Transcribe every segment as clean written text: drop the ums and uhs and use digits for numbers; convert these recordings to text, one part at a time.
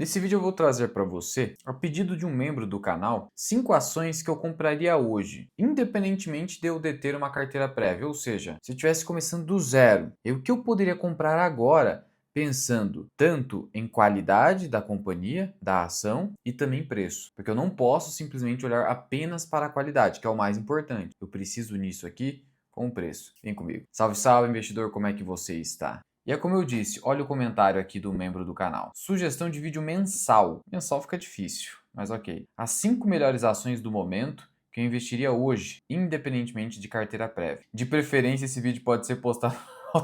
Nesse vídeo eu vou trazer para você, a pedido de um membro do canal, 5 ações que eu compraria hoje, independentemente de eu deter uma carteira prévia, ou seja, se eu estivesse começando do zero, e o que eu poderia comprar agora, pensando tanto em qualidade da companhia, da ação e também preço, porque eu não posso simplesmente olhar apenas para a qualidade, que é o mais importante. Eu preciso nisso aqui com o preço. Vem comigo. Salve, salve, investidor, como é que você está? E é como eu disse, olha o comentário aqui do membro do canal. Sugestão de vídeo mensal. Mensal fica difícil, mas ok. As 5 melhores ações do momento que eu investiria hoje, independentemente de carteira prévia. De preferência, esse vídeo pode ser postado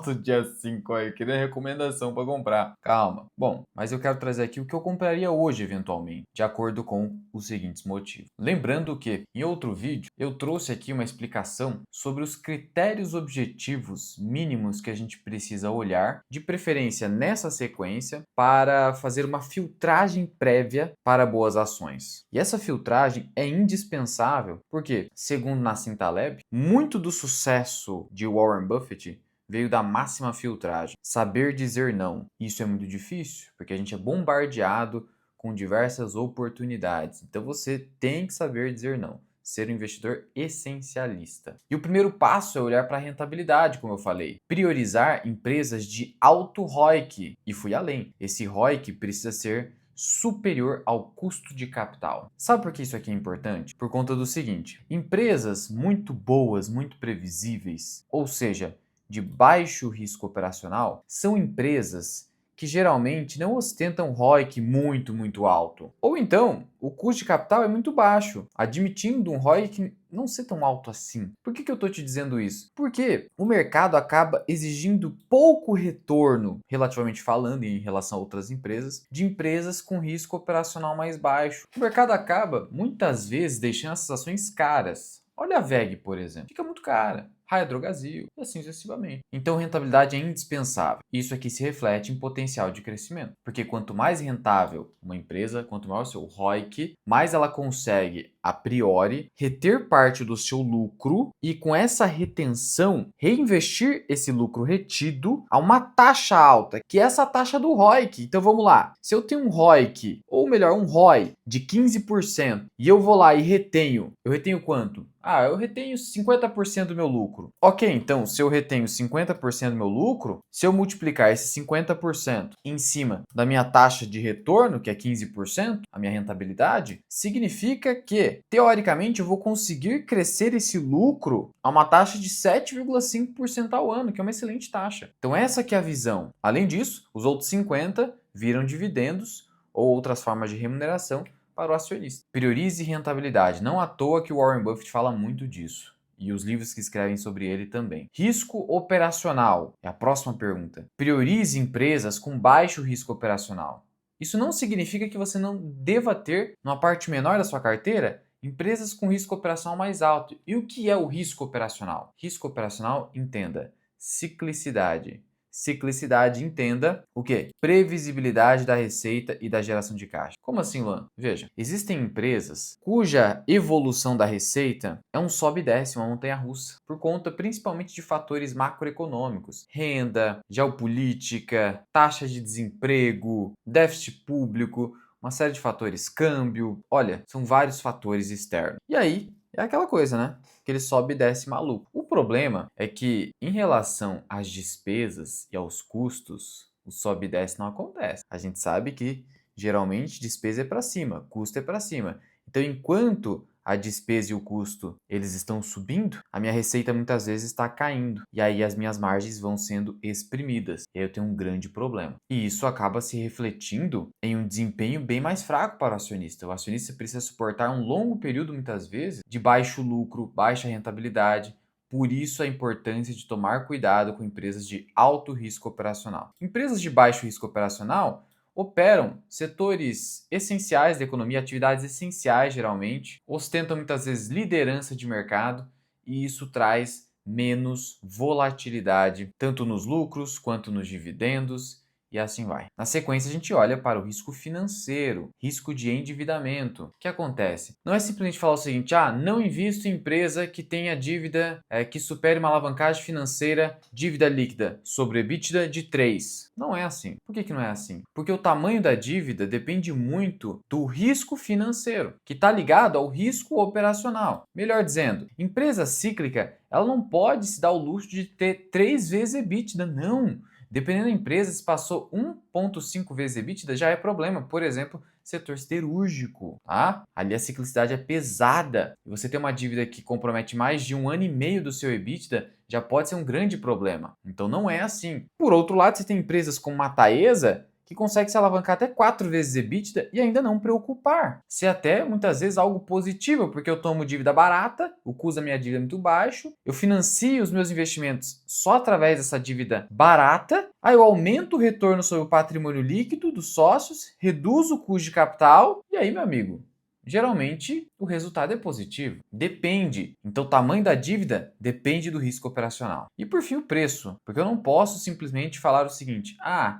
no dia 5 aí, queria recomendação para comprar. Calma. Bom, mas eu quero trazer aqui o que eu compraria hoje, eventualmente, de acordo com os seguintes motivos. Lembrando que, em outro vídeo, eu trouxe aqui uma explicação sobre os critérios objetivos mínimos que a gente precisa olhar, de preferência nessa sequência, para fazer uma filtragem prévia para boas ações. E essa filtragem é indispensável porque, segundo Nassim Taleb, muito do sucesso de Warren Buffett veio da máxima filtragem, saber dizer não. Isso é muito difícil, porque a gente é bombardeado com diversas oportunidades. Então você tem que saber dizer não, ser um investidor essencialista. E o primeiro passo é olhar para a rentabilidade, como eu falei. Priorizar empresas de alto ROIC. E fui além. Esse ROIC precisa ser superior ao custo de capital. Sabe por que isso aqui é importante? Por conta do seguinte: empresas muito boas, muito previsíveis, ou seja, de baixo risco operacional, são empresas que geralmente não ostentam ROIC muito alto. Ou então, o custo de capital é muito baixo, admitindo um ROIC não ser tão alto assim. Por que eu estou te dizendo isso? Porque o mercado acaba exigindo pouco retorno, relativamente falando, em relação a outras empresas, de empresas com risco operacional mais baixo. O mercado acaba, muitas vezes, deixando essas ações caras. Olha a VEG, por exemplo, fica muito cara. Raia Drogasil e assim sucessivamente. Então, rentabilidade é indispensável. Isso aqui se reflete em potencial de crescimento. Porque quanto mais rentável uma empresa, quanto maior o seu ROIC, mais ela consegue, a priori, reter parte do seu lucro e, com essa retenção, reinvestir esse lucro retido a uma taxa alta, que é essa taxa do ROIC. Então, vamos lá. Se eu tenho um ROIC, ou melhor, um ROI de 15%, e eu vou lá e eu retenho quanto? Eu retenho 50% do meu lucro. Ok, então, se eu retenho 50% do meu lucro, se eu multiplicar esse 50% em cima da minha taxa de retorno, que é 15%, a minha rentabilidade, significa que, teoricamente, eu vou conseguir crescer esse lucro a uma taxa de 7,5% ao ano, que é uma excelente taxa. Então, essa que é a visão. Além disso, os outros 50% viram dividendos ou outras formas de remuneração para o acionista. Priorize rentabilidade. Não à toa que o Warren Buffett fala muito disso. E os livros que escrevem sobre ele também. Risco operacional é a próxima pergunta. Priorize empresas com baixo risco operacional. Isso não significa que você não deva ter, numa parte menor da sua carteira, empresas com risco operacional mais alto. E o que é o risco operacional? Risco operacional, entenda, ciclicidade. Ciclicidade, entenda o quê? Previsibilidade da receita e da geração de caixa. Como assim, Luan? Veja, existem empresas cuja evolução da receita é um sobe e desce, uma montanha-russa, por conta principalmente de fatores macroeconômicos, renda, geopolítica, taxa de desemprego, déficit público, uma série de fatores, câmbio. Olha, são vários fatores externos. E aí, é aquela coisa, né? Que ele sobe e desce maluco. O problema é que, em relação às despesas e aos custos, o sobe e desce não acontece. A gente sabe que, geralmente, despesa é para cima, custo é para cima. Então, enquanto a despesa e o custo eles estão subindo, a minha receita muitas vezes está caindo. E aí as minhas margens vão sendo exprimidas. E aí eu tenho um grande problema. E isso acaba se refletindo em um desempenho bem mais fraco para o acionista. O acionista precisa suportar um longo período, muitas vezes, de baixo lucro, baixa rentabilidade. Por isso a importância de tomar cuidado com empresas de alto risco operacional. Empresas de baixo risco operacional operam setores essenciais da economia, atividades essenciais geralmente, ostentam muitas vezes liderança de mercado e isso traz menos volatilidade, tanto nos lucros quanto nos dividendos e assim vai. Na sequência, a gente olha para o risco financeiro, risco de endividamento. O que acontece? Não é simplesmente falar o seguinte, não invisto em empresa que tenha dívida que supere uma alavancagem financeira, dívida líquida sobre EBITDA de 3. Não é assim. Por que não é assim? Porque o tamanho da dívida depende muito do risco financeiro, que está ligado ao risco operacional. Melhor dizendo, empresa cíclica, ela não pode se dar o luxo de ter 3 vezes EBITDA, não. Dependendo da empresa, se passou 1,5 vezes EBITDA, já é problema. Por exemplo, setor siderúrgico, tá? Ali a ciclicidade é pesada. E você ter uma dívida que compromete mais de 1 ano e meio do seu EBITDA, já pode ser um grande problema. Então não é assim. Por outro lado, você tem empresas como a Taesa, que consegue se alavancar até 4 vezes EBITDA e ainda não preocupar. Ser até, muitas vezes, algo positivo, porque eu tomo dívida barata, o custo da minha dívida é muito baixo, eu financio os meus investimentos só através dessa dívida barata, aí eu aumento o retorno sobre o patrimônio líquido dos sócios, reduzo o custo de capital, e aí, meu amigo, geralmente o resultado é positivo. Depende. Então, o tamanho da dívida depende do risco operacional. E por fim, o preço. Porque eu não posso simplesmente falar o seguinte: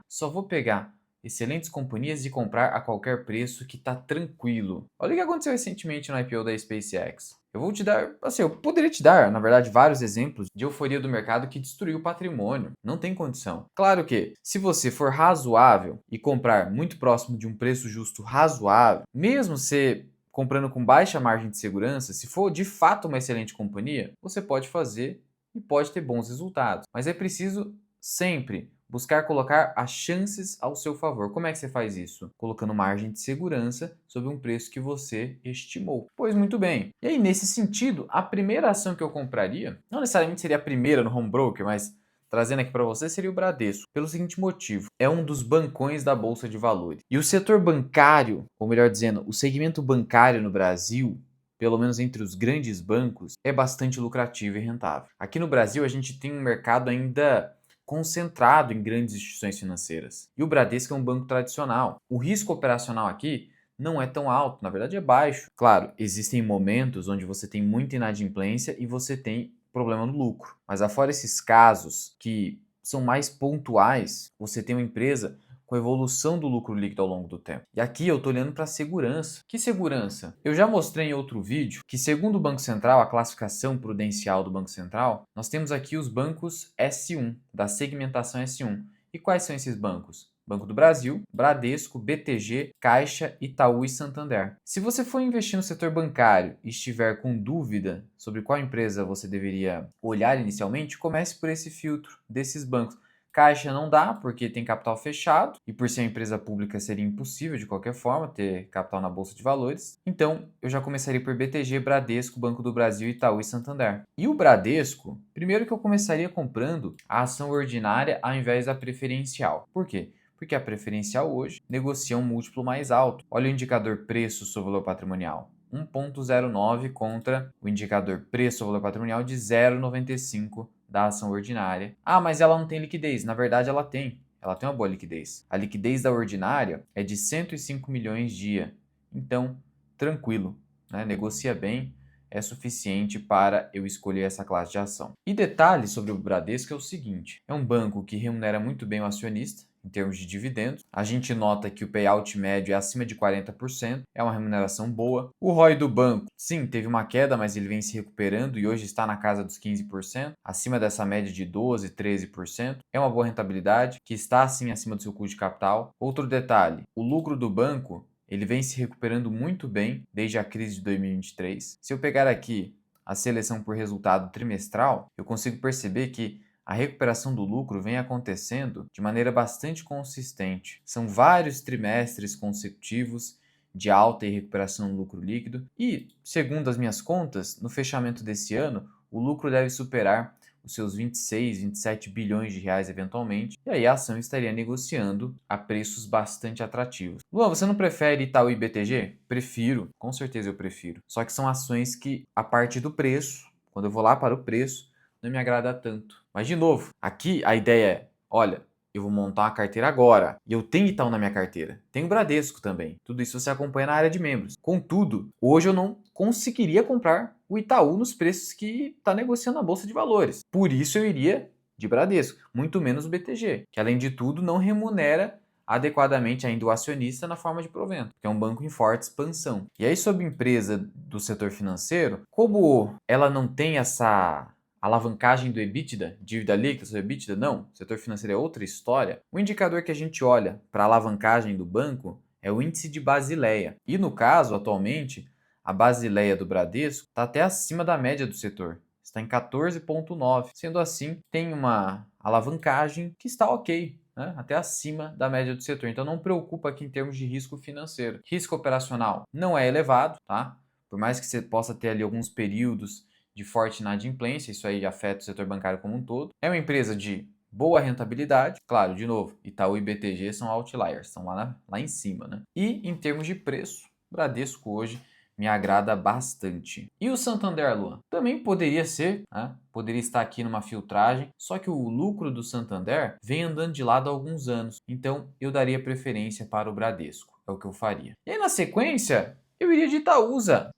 só vou pegar excelentes companhias e comprar a qualquer preço que está tranquilo. Olha o que aconteceu recentemente no IPO da SpaceX. Eu vou te dar, eu poderia te dar, na verdade, vários exemplos de euforia do mercado que destruiu o patrimônio. Não tem condição. Claro que, se você for razoável e comprar muito próximo de um preço justo razoável, mesmo se comprando com baixa margem de segurança, se for de fato uma excelente companhia, você pode fazer e pode ter bons resultados. Mas é preciso sempre buscar colocar as chances ao seu favor. Como é que você faz isso? Colocando margem de segurança sobre um preço que você estimou. Pois muito bem. E aí, nesse sentido, a primeira ação que eu compraria, não necessariamente seria a primeira no home broker, mas trazendo aqui para você, seria o Bradesco. Pelo seguinte motivo, é um dos bancões da Bolsa de Valores. E o setor bancário, ou melhor dizendo, o segmento bancário no Brasil, pelo menos entre os grandes bancos, é bastante lucrativo e rentável. Aqui no Brasil, a gente tem um mercado ainda concentrado em grandes instituições financeiras. E o Bradesco é um banco tradicional. O risco operacional aqui não é tão alto, na verdade é baixo. Claro, existem momentos onde você tem muita inadimplência e você tem problema no lucro. Mas afora esses casos que são mais pontuais, você tem uma empresa com a evolução do lucro líquido ao longo do tempo. E aqui eu estou olhando para a segurança. Que segurança? Eu já mostrei em outro vídeo que, segundo o Banco Central, a classificação prudencial do Banco Central, nós temos aqui os bancos S1, da segmentação S1. E quais são esses bancos? Banco do Brasil, Bradesco, BTG, Caixa, Itaú e Santander. Se você for investir no setor bancário e estiver com dúvida sobre qual empresa você deveria olhar inicialmente, comece por esse filtro desses bancos. Caixa não dá, porque tem capital fechado, e por ser uma empresa pública seria impossível de qualquer forma ter capital na Bolsa de Valores. Então, eu já começaria por BTG, Bradesco, Banco do Brasil, Itaú e Santander. E o Bradesco, primeiro que eu começaria comprando a ação ordinária ao invés da preferencial. Por quê? Porque a preferencial hoje negocia um múltiplo mais alto. Olha o indicador preço sobre valor patrimonial. 1,09 contra o indicador preço sobre valor patrimonial de 0,95 da ação ordinária. Mas ela não tem liquidez. Na verdade, ela tem. Ela tem uma boa liquidez. A liquidez da ordinária é de 105 milhões dia. Então, tranquilo, né? Negocia bem, é suficiente para eu escolher essa classe de ação. E detalhe sobre o Bradesco é o seguinte: é um banco que remunera muito bem o acionista em termos de dividendos. A gente nota que o payout médio é acima de 40%, é uma remuneração boa. O ROI do banco, sim, teve uma queda, mas ele vem se recuperando e hoje está na casa dos 15%, acima dessa média de 12%, 13%. É uma boa rentabilidade, que está sim acima do seu custo de capital. Outro detalhe, o lucro do banco, ele vem se recuperando muito bem desde a crise de 2023. Se eu pegar aqui a seleção por resultado trimestral, eu consigo perceber que a recuperação do lucro vem acontecendo de maneira bastante consistente. São vários trimestres consecutivos de alta e recuperação do lucro líquido e, segundo as minhas contas, no fechamento desse ano, o lucro deve superar os seus 26, 27 bilhões de reais eventualmente, e aí a ação estaria negociando a preços bastante atrativos. Luan, você não prefere Itaú e BTG? Prefiro, com certeza eu prefiro. Só que são ações que a parte do preço, quando eu vou lá para o preço, não me agrada tanto. Mas, de novo, aqui a ideia é, olha, eu vou montar uma carteira agora. E eu tenho Itaú na minha carteira. Tenho Bradesco também. Tudo isso você acompanha na área de membros. Contudo, hoje eu não conseguiria comprar o Itaú nos preços que está negociando na Bolsa de Valores. Por isso eu iria de Bradesco, muito menos o BTG, que além de tudo não remunera adequadamente ainda o acionista na forma de provento, que é um banco em forte expansão. E aí, sobre empresa do setor financeiro, como ela não tem essa alavancagem do EBITDA, dívida líquida sobre EBITDA, não, o setor financeiro é outra história. O indicador que a gente olha para a alavancagem do banco é o índice de Basileia. E no caso, atualmente, a Basileia do Bradesco está até acima da média do setor. Está em 14,9. Sendo assim, tem uma alavancagem que está ok, né? Até acima da média do setor. Então não preocupa aqui em termos de risco financeiro. Risco operacional não é elevado, tá? Por mais que você possa ter ali alguns períodos de forte inadimplência, isso aí afeta o setor bancário como um todo. É uma empresa de boa rentabilidade, claro, de novo, Itaú e BTG são outliers, estão lá em cima, né? E em termos de preço, Bradesco hoje me agrada bastante. E o Santander, Luan? Também poderia ser, né? Poderia estar aqui numa filtragem, só que o lucro do Santander vem andando de lado há alguns anos, então eu daria preferência para o Bradesco, é o que eu faria. E aí na sequência, eu iria de Itaúsa,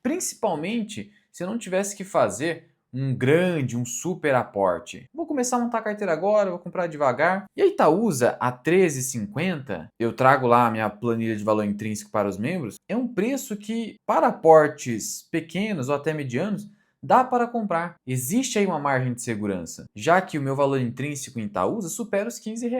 principalmente se eu não tivesse que fazer um super aporte. Vou começar a montar a carteira agora, vou comprar devagar. E a Itaúsa, a 13,50, eu trago lá a minha planilha de valor intrínseco para os membros, é um preço que, para aportes pequenos ou até medianos, dá para comprar. Existe aí uma margem de segurança, já que o meu valor intrínseco em Itaúsa supera os R$ 15.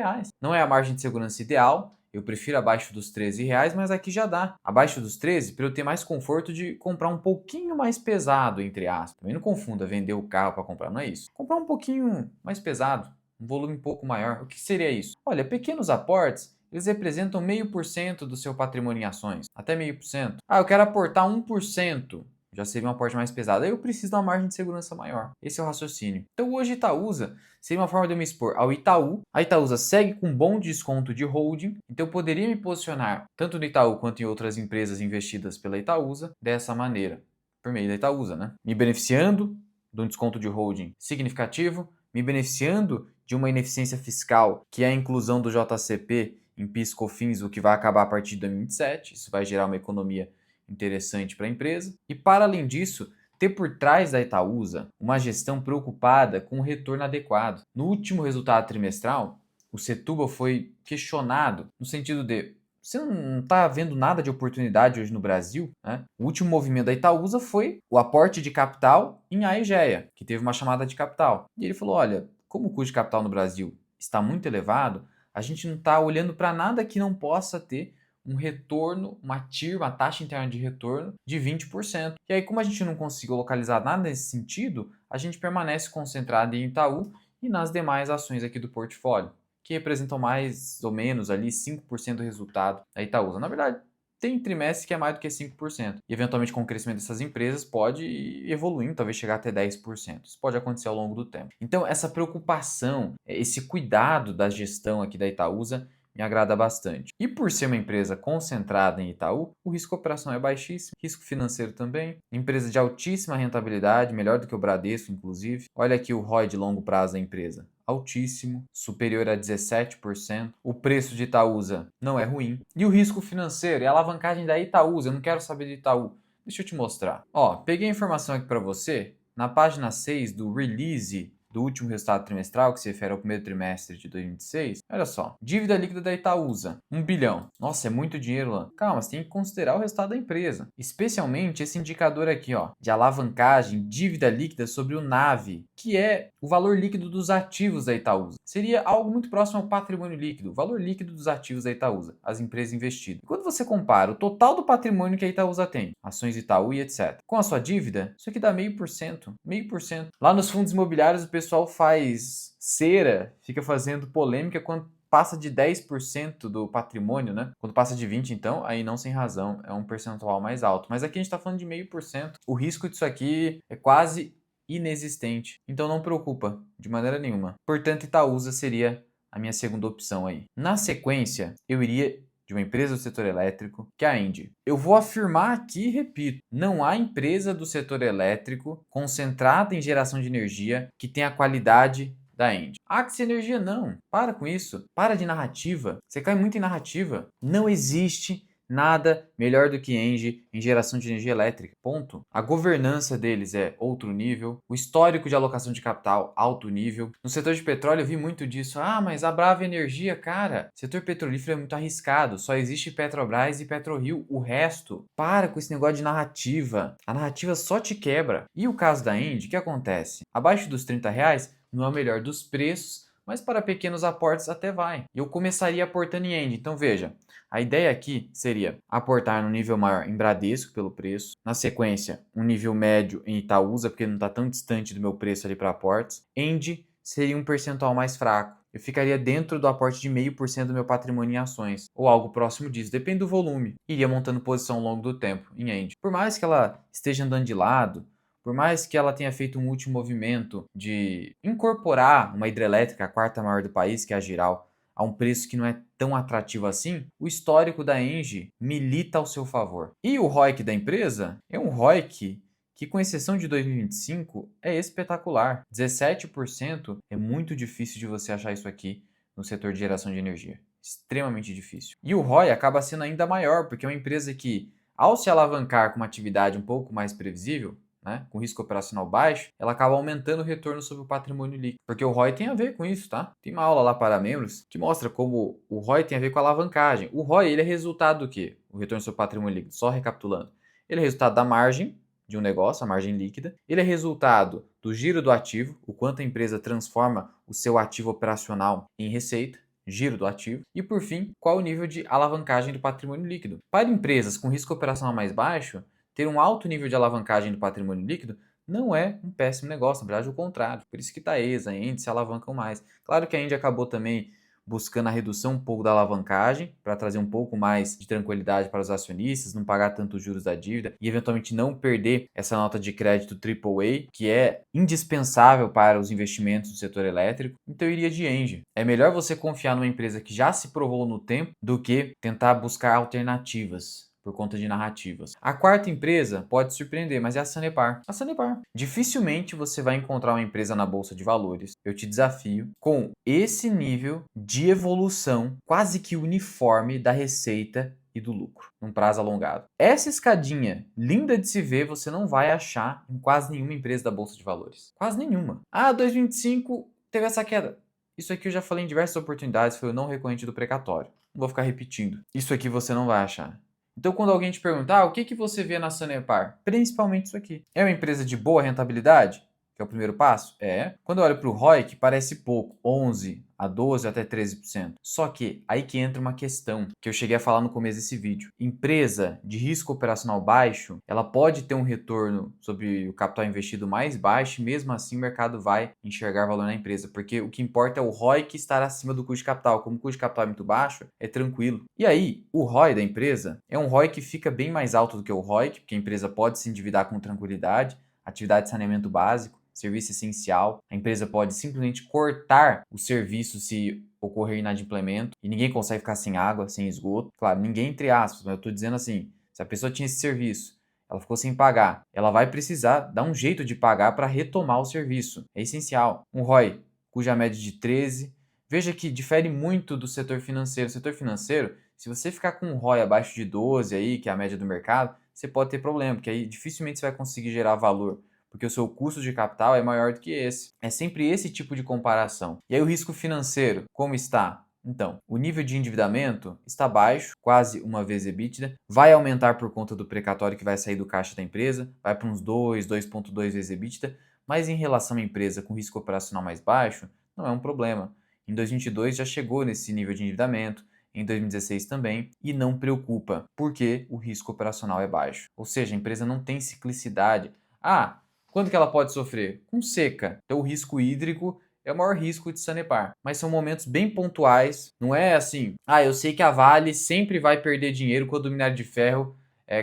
Não é a margem de segurança ideal, eu prefiro abaixo dos R$ 13, mas aqui já dá. Abaixo dos 13 para eu ter mais conforto de comprar um pouquinho mais pesado, entre aspas. Também não confunda vender o carro para comprar, não é isso. Comprar um pouquinho mais pesado, um volume um pouco maior. O que seria isso? Olha, pequenos aportes, eles representam 0,5% do seu patrimônio em ações, até 0,5%. Ah, eu quero aportar 1%. Já seria um aporte mais pesado. Aí eu preciso de uma margem de segurança maior. Esse é o raciocínio. Então hoje Itaúsa seria uma forma de eu me expor ao Itaú. A Itaúsa segue com um bom desconto de holding. Então eu poderia me posicionar tanto no Itaú quanto em outras empresas investidas pela Itaúsa dessa maneira. Por meio da Itaúsa, né? Me beneficiando de um desconto de holding significativo, me beneficiando de uma ineficiência fiscal, que é a inclusão do JCP em PIS/COFINS, o que vai acabar a partir de 2027. Isso vai gerar uma economia interessante para a empresa. E para além disso, ter por trás da Itaúsa uma gestão preocupada com o retorno adequado. No último resultado trimestral, o Setúbal foi questionado no sentido de você não está vendo nada de oportunidade hoje no Brasil, né? O último movimento da Itaúsa foi o aporte de capital em Aegea, que teve uma chamada de capital. E ele falou, olha, como o custo de capital no Brasil está muito elevado, a gente não está olhando para nada que não possa ter um retorno, uma TIR, uma taxa interna de retorno de 20%. E aí, como a gente não conseguiu localizar nada nesse sentido, a gente permanece concentrado em Itaú e nas demais ações aqui do portfólio, que representam mais ou menos ali 5% do resultado da Itaúsa. Na verdade, tem trimestre que é mais do que 5%. E eventualmente com o crescimento dessas empresas pode ir evoluindo, talvez chegar até 10%. Isso pode acontecer ao longo do tempo. Então, essa preocupação, esse cuidado da gestão aqui da Itaúsa me agrada bastante. E por ser uma empresa concentrada em Itaú, o risco operacional é baixíssimo, risco financeiro também, empresa de altíssima rentabilidade, melhor do que o Bradesco, inclusive. Olha aqui o ROI de longo prazo da empresa. Altíssimo, superior a 17%. O preço de Itaúsa não é ruim. E o risco financeiro é a alavancagem da Itaúsa. Eu não quero saber de Itaú. Deixa eu te mostrar. Ó, peguei a informação aqui para você na página 6 do release do último resultado trimestral, que se refere ao primeiro trimestre de 2026, olha só, dívida líquida da Itaúsa, 1 bilhão. Nossa, é muito dinheiro lá. Calma, você tem que considerar o resultado da empresa. Especialmente esse indicador aqui, ó, de alavancagem, dívida líquida sobre o NAV, que é o valor líquido dos ativos da Itaúsa. Seria algo muito próximo ao patrimônio líquido, o valor líquido dos ativos da Itaúsa, as empresas investidas. Quando você compara o total do patrimônio que a Itaúsa tem, ações Itaú e etc., com a sua dívida, isso aqui dá 0,5%. 0,5%. Lá nos fundos imobiliários, o pessoal faz cera, fica fazendo polêmica quando passa de 10% do patrimônio, né? Quando passa de 20%, então, aí não sem razão, é um percentual mais alto. Mas aqui a gente está falando de 0,5%. O risco disso aqui é quase inexistente. Então não preocupa, de maneira nenhuma. Portanto, Itaúsa seria a minha segunda opção aí. Na sequência, eu iria de uma empresa do setor elétrico, que é a Engie. Eu vou afirmar aqui e repito, não há empresa do setor elétrico concentrada em geração de energia que tenha a qualidade da Engie. Axie Energia não, para com isso, para de narrativa, você cai muito em narrativa. Não existe nada melhor do que Engie em geração de energia elétrica. Ponto. A governança deles é outro nível, o histórico de alocação de capital, alto nível. No setor de petróleo eu vi muito disso. Ah, mas a Brava Energia, cara, setor petrolífero é muito arriscado, só existe Petrobras e PetroRio, o resto. Para com esse negócio de narrativa. A narrativa só te quebra. E o caso da Engie, o que acontece? Abaixo dos R$ 30 não é o melhor dos preços, mas para pequenos aportes até vai. Eu começaria aportando em Engie. Então veja, a ideia aqui seria aportar no nível maior em Bradesco pelo preço, na sequência um nível médio em Itaúsa, porque não está tão distante do meu preço ali para aportes. Engie seria um percentual mais fraco. Eu ficaria dentro do aporte de 0,5% do meu patrimônio em ações, ou algo próximo disso, depende do volume. Iria montando posição ao longo do tempo em Engie. Por mais que ela esteja andando de lado, por mais que ela tenha feito um último movimento de incorporar uma hidrelétrica, a quarta maior do país, que é a Giral, a um preço que não é tão atrativo assim, o histórico da Engie milita ao seu favor. E o ROIC da empresa é um ROIC que, com exceção de 2025, é espetacular. 17% é muito difícil de você achar isso aqui no setor de geração de energia. Extremamente difícil. E o ROI acaba sendo ainda maior, porque é uma empresa que, ao se alavancar com uma atividade um pouco mais previsível, né, com risco operacional baixo, ela acaba aumentando o retorno sobre o patrimônio líquido. Porque o ROI tem a ver com isso, tá? Tem uma aula lá para membros que mostra como o ROI tem a ver com a alavancagem. O ROI, ele é resultado do quê? O retorno sobre o patrimônio líquido, só recapitulando. Ele é resultado da margem de um negócio, a margem líquida. Ele é resultado do giro do ativo, o quanto a empresa transforma o seu ativo operacional em receita, giro do ativo. E, por fim, qual o nível de alavancagem do patrimônio líquido. Para empresas com risco operacional mais baixo, ter um alto nível de alavancagem do patrimônio líquido não é um péssimo negócio, na verdade, o contrário. Por isso que Taesa, a Ende se alavancam mais. Claro que a Ende acabou também buscando a redução um pouco da alavancagem, para trazer um pouco mais de tranquilidade para os acionistas, não pagar tanto os juros da dívida e eventualmente não perder essa nota de crédito AAA, que é indispensável para os investimentos do setor elétrico. Então eu iria de Engie. É melhor você confiar numa empresa que já se provou no tempo do que tentar buscar alternativas por conta de narrativas. A quarta empresa pode surpreender, mas é a Sanepar. A Sanepar. Dificilmente você vai encontrar uma empresa na Bolsa de Valores, eu te desafio, com esse nível de evolução quase que uniforme da receita e do lucro, num prazo alongado. Essa escadinha linda de se ver, você não vai achar em quase nenhuma empresa da Bolsa de Valores. Quase nenhuma. Ah, 2025 teve essa queda. Isso aqui eu já falei em diversas oportunidades, foi o não recorrente do precatório. Não vou ficar repetindo. Isso aqui você não vai achar. Então, quando alguém te perguntar, o que você vê na Sanepar? Principalmente isso aqui. É uma empresa de boa rentabilidade? Que é o primeiro passo? É. Quando eu olho para o ROIC, parece pouco, 11 a 12 até 13%. Só que aí que entra uma questão que eu cheguei a falar no começo desse vídeo. Empresa de risco operacional baixo, ela pode ter um retorno sobre o capital investido mais baixo e mesmo assim o mercado vai enxergar valor na empresa, porque o que importa é o ROIC estar acima do custo de capital. Como o custo de capital é muito baixo, é tranquilo. E aí, o ROI da empresa é um ROI que fica bem mais alto do que o ROIC, porque a empresa pode se endividar com tranquilidade, atividade de saneamento básico, serviço essencial. A empresa pode simplesmente cortar o serviço se ocorrer inadimplemento e ninguém consegue ficar sem água, sem esgoto. Claro, ninguém entre aspas, mas eu estou dizendo assim, se a pessoa tinha esse serviço, ela ficou sem pagar, ela vai precisar dar um jeito de pagar para retomar o serviço. É essencial. Um ROI cuja média de 13. Veja que difere muito do setor financeiro. O setor financeiro, se você ficar com um ROI abaixo de 12 aí, que é a média do mercado, você pode ter problema, porque aí dificilmente você vai conseguir gerar valor, porque o seu custo de capital é maior do que esse. É sempre esse tipo de comparação. E aí o risco financeiro, como está? Então, o nível de endividamento está baixo, quase uma vez EBITDA, vai aumentar por conta do precatório que vai sair do caixa da empresa, vai para uns 2,2 vezes EBITDA, mas em relação à empresa com risco operacional mais baixo, não é um problema. Em 2022 já chegou nesse nível de endividamento, em 2016 também, e não preocupa, porque o risco operacional é baixo. Ou seja, a empresa não tem ciclicidade. Ah, quando que ela pode sofrer? Com seca. Então o risco hídrico é o maior risco de Sanepar. Mas são momentos bem pontuais. Não é assim, eu sei que a Vale sempre vai perder dinheiro quando o minério de ferro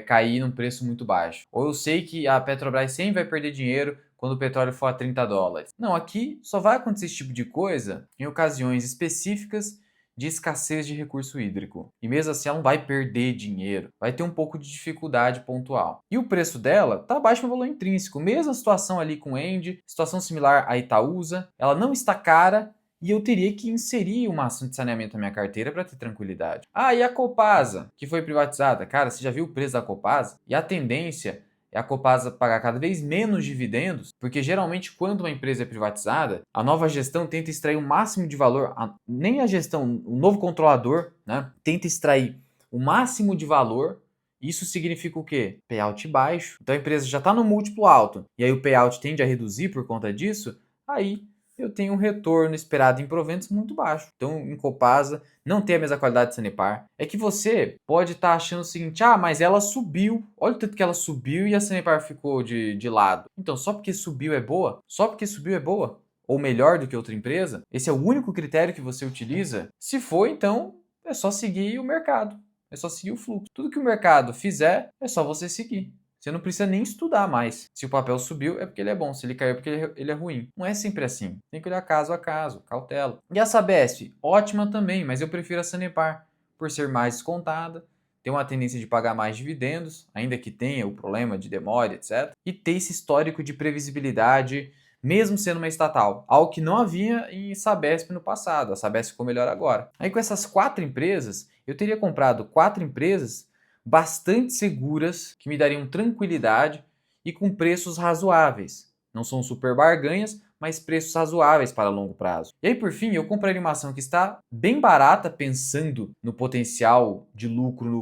cair num preço muito baixo. Ou eu sei que a Petrobras sempre vai perder dinheiro quando o petróleo for a $30. Não, aqui só vai acontecer esse tipo de coisa em ocasiões específicas de escassez de recurso hídrico. E mesmo assim ela não vai perder dinheiro, vai ter um pouco de dificuldade pontual. E o preço dela está abaixo do valor intrínseco. Mesma situação ali com Engie, situação similar à Itaúsa, ela não está cara e eu teria que inserir uma ação de saneamento na minha carteira para ter tranquilidade. Ah, e a Copasa, que foi privatizada? Cara, você já viu o preço da Copasa? E a tendência é a Copasa pagar cada vez menos dividendos, porque geralmente quando uma empresa é privatizada, a nova gestão tenta extrair o máximo de valor, nem a gestão, o novo controlador, né, tenta extrair o máximo de valor. Isso significa o quê? Payout baixo. Então a empresa já está no múltiplo alto, e aí o payout tende a reduzir por conta disso, aí eu tenho um retorno esperado em proventos muito baixo. Então, em Copasa, não tem a mesma qualidade de Sanepar. É que você pode estar achando o seguinte, mas ela subiu. Olha o tanto que ela subiu e a Sanepar ficou de lado. Então, só porque subiu é boa? Só porque subiu é boa? Ou melhor do que outra empresa? Esse é o único critério que você utiliza? Se for, então, é só seguir o mercado. É só seguir o fluxo. Tudo que o mercado fizer, é só você seguir. Você não precisa nem estudar mais. Se o papel subiu, é porque ele é bom. Se ele caiu, é porque ele é ruim. Não é sempre assim. Tem que olhar caso a caso, cautela. E a Sabesp? Ótima também, mas eu prefiro a Sanepar, por ser mais descontada, ter uma tendência de pagar mais dividendos, ainda que tenha o problema de demora, etc. E ter esse histórico de previsibilidade, mesmo sendo uma estatal. Algo que não havia em Sabesp no passado. A Sabesp ficou melhor agora. Aí com essas 4 empresas, eu teria comprado 4 empresas bastante seguras, que me dariam tranquilidade e com preços razoáveis. Não são super barganhas, mas preços razoáveis para longo prazo. E aí, por fim, eu compraria uma ação que está bem barata, pensando no potencial de lucro no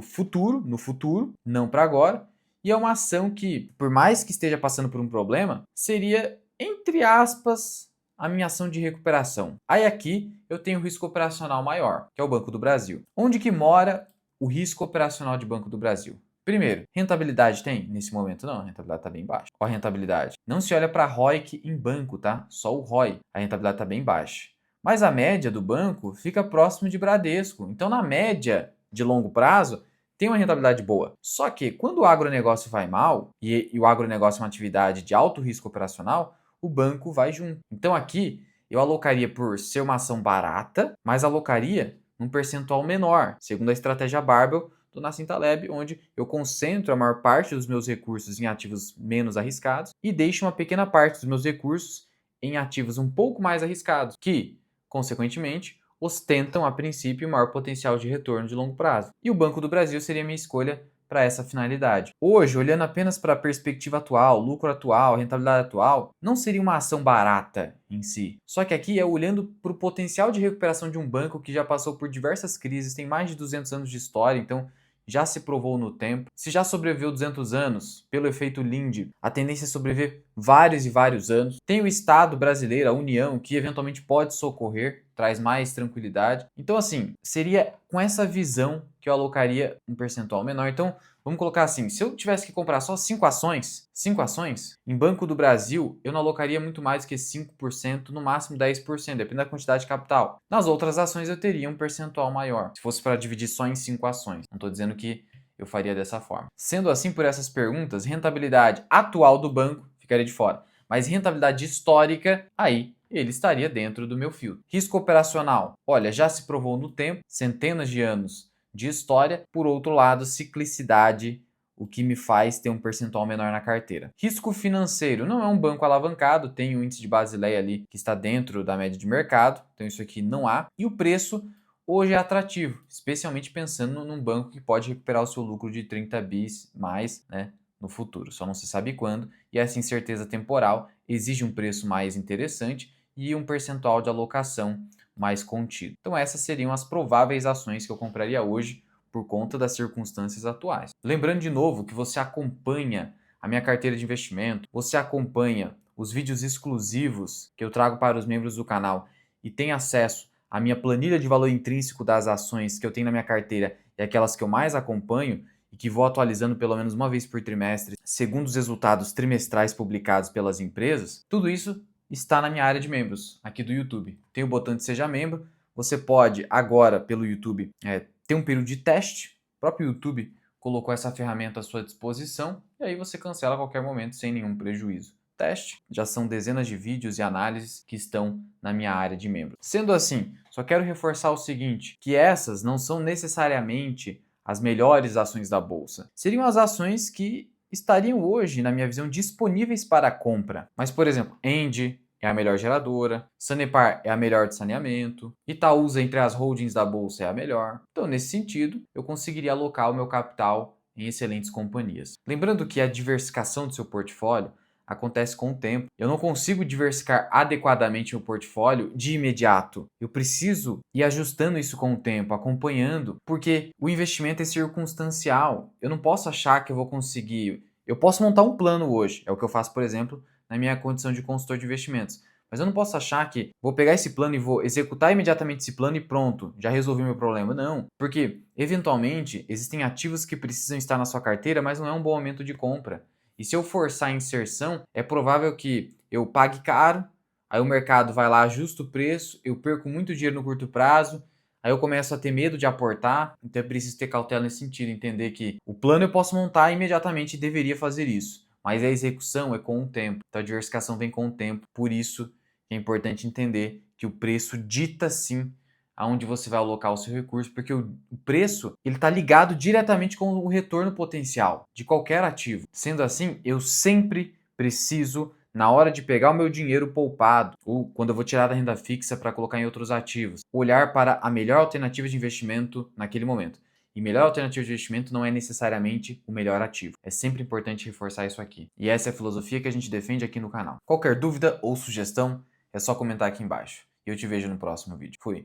futuro, não para agora. E é uma ação que, por mais que esteja passando por um problema, seria, entre aspas, a minha ação de recuperação. Aí aqui eu tenho risco operacional maior, que é o Banco do Brasil. Onde que mora o risco operacional de Banco do Brasil? Primeiro, rentabilidade tem? Nesse momento não, a rentabilidade está bem baixa. Qual a rentabilidade? Não se olha para ROIC em banco, tá? Só o ROI. A rentabilidade está bem baixa. Mas a média do banco fica próximo de Bradesco. Então, na média de longo prazo, tem uma rentabilidade boa. Só que quando o agronegócio vai mal, e o agronegócio é uma atividade de alto risco operacional, o banco vai junto. Então aqui eu alocaria por ser uma ação barata, mas alocaria num percentual menor, segundo a estratégia Barbell do Nassim Taleb, onde eu concentro a maior parte dos meus recursos em ativos menos arriscados e deixo uma pequena parte dos meus recursos em ativos um pouco mais arriscados, que, consequentemente, ostentam a princípio o maior potencial de retorno de longo prazo. E o Banco do Brasil seria a minha escolha para essa finalidade. Hoje, olhando apenas para a perspectiva atual, lucro atual, rentabilidade atual, não seria uma ação barata em si. Só que aqui é olhando para o potencial de recuperação de um banco que já passou por diversas crises, tem mais de 200 anos de história, então já se provou no tempo. Se já sobreviveu 200 anos, pelo efeito Linde, a tendência é sobreviver vários e vários anos. Tem o Estado brasileiro, a União, que eventualmente pode socorrer, traz mais tranquilidade. Então, assim, seria com essa visão que eu alocaria um percentual menor. Então, vamos colocar assim, se eu tivesse que comprar só 5 ações, em Banco do Brasil, eu não alocaria muito mais que 5%, no máximo 10%, depende da quantidade de capital. Nas outras ações eu teria um percentual maior, se fosse para dividir só em 5 ações. Não estou dizendo que eu faria dessa forma. Sendo assim, por essas perguntas, rentabilidade atual do banco ficaria de fora, mas rentabilidade histórica, aí ele estaria dentro do meu filtro. Risco operacional, olha, já se provou no tempo, centenas de anos de história. Por outro lado, ciclicidade, o que me faz ter um percentual menor na carteira. Risco financeiro, não é um banco alavancado, tem um índice de Basileia ali que está dentro da média de mercado, então isso aqui não há. E o preço hoje é atrativo, especialmente pensando num banco que pode recuperar o seu lucro de 30 bis mais, né, no futuro, só não se sabe quando, e essa incerteza temporal exige um preço mais interessante e um percentual de alocação mais contido. Então essas seriam as prováveis ações que eu compraria hoje por conta das circunstâncias atuais. Lembrando de novo que você acompanha a minha carteira de investimento, você acompanha os vídeos exclusivos que eu trago para os membros do canal e tem acesso à minha planilha de valor intrínseco das ações que eu tenho na minha carteira e aquelas que eu mais acompanho e que vou atualizando pelo menos uma vez por trimestre, segundo os resultados trimestrais publicados pelas empresas. Tudo isso está na minha área de membros, aqui do YouTube. Tem o botão de Seja Membro. Você pode agora, pelo YouTube, ter um período de teste. O próprio YouTube colocou essa ferramenta à sua disposição e aí você cancela a qualquer momento sem nenhum prejuízo. Teste, já são dezenas de vídeos e análises que estão na minha área de membro. Sendo assim, só quero reforçar o seguinte, que essas não são necessariamente as melhores ações da bolsa. Seriam as ações que estariam hoje, na minha visão, disponíveis para compra. Mas, por exemplo, Engie, é a melhor geradora, Sanepar é a melhor de saneamento, Itaúsa entre as holdings da bolsa é a melhor. Então, nesse sentido, eu conseguiria alocar o meu capital em excelentes companhias. Lembrando que a diversificação do seu portfólio acontece com o tempo. Eu não consigo diversificar adequadamente o portfólio de imediato. Eu preciso ir ajustando isso com o tempo, acompanhando, porque o investimento é circunstancial. Eu não posso achar que eu vou conseguir. Eu posso montar um plano hoje, é o que eu faço, por exemplo, na minha condição de consultor de investimentos. Mas eu não posso achar que vou pegar esse plano e vou executar imediatamente esse plano e pronto, já resolvi meu problema. Não, porque eventualmente existem ativos que precisam estar na sua carteira, mas não é um bom momento de compra. E se eu forçar a inserção, é provável que eu pague caro, aí o mercado vai lá, ajusta o preço, eu perco muito dinheiro no curto prazo, aí eu começo a ter medo de aportar, então é preciso ter cautela nesse sentido, entender que o plano eu posso montar imediatamente e deveria fazer isso, mas a execução é com o tempo, então a diversificação vem com o tempo, por isso é importante entender que o preço dita sim aonde você vai alocar o seu recurso, porque o preço ele está ligado diretamente com o retorno potencial de qualquer ativo. Sendo assim, eu sempre preciso, na hora de pegar o meu dinheiro poupado, ou quando eu vou tirar da renda fixa para colocar em outros ativos, olhar para a melhor alternativa de investimento naquele momento. E melhor alternativa de investimento não é necessariamente o melhor ativo. É sempre importante reforçar isso aqui. E essa é a filosofia que a gente defende aqui no canal. Qualquer dúvida ou sugestão, é só comentar aqui embaixo. E eu te vejo no próximo vídeo. Fui!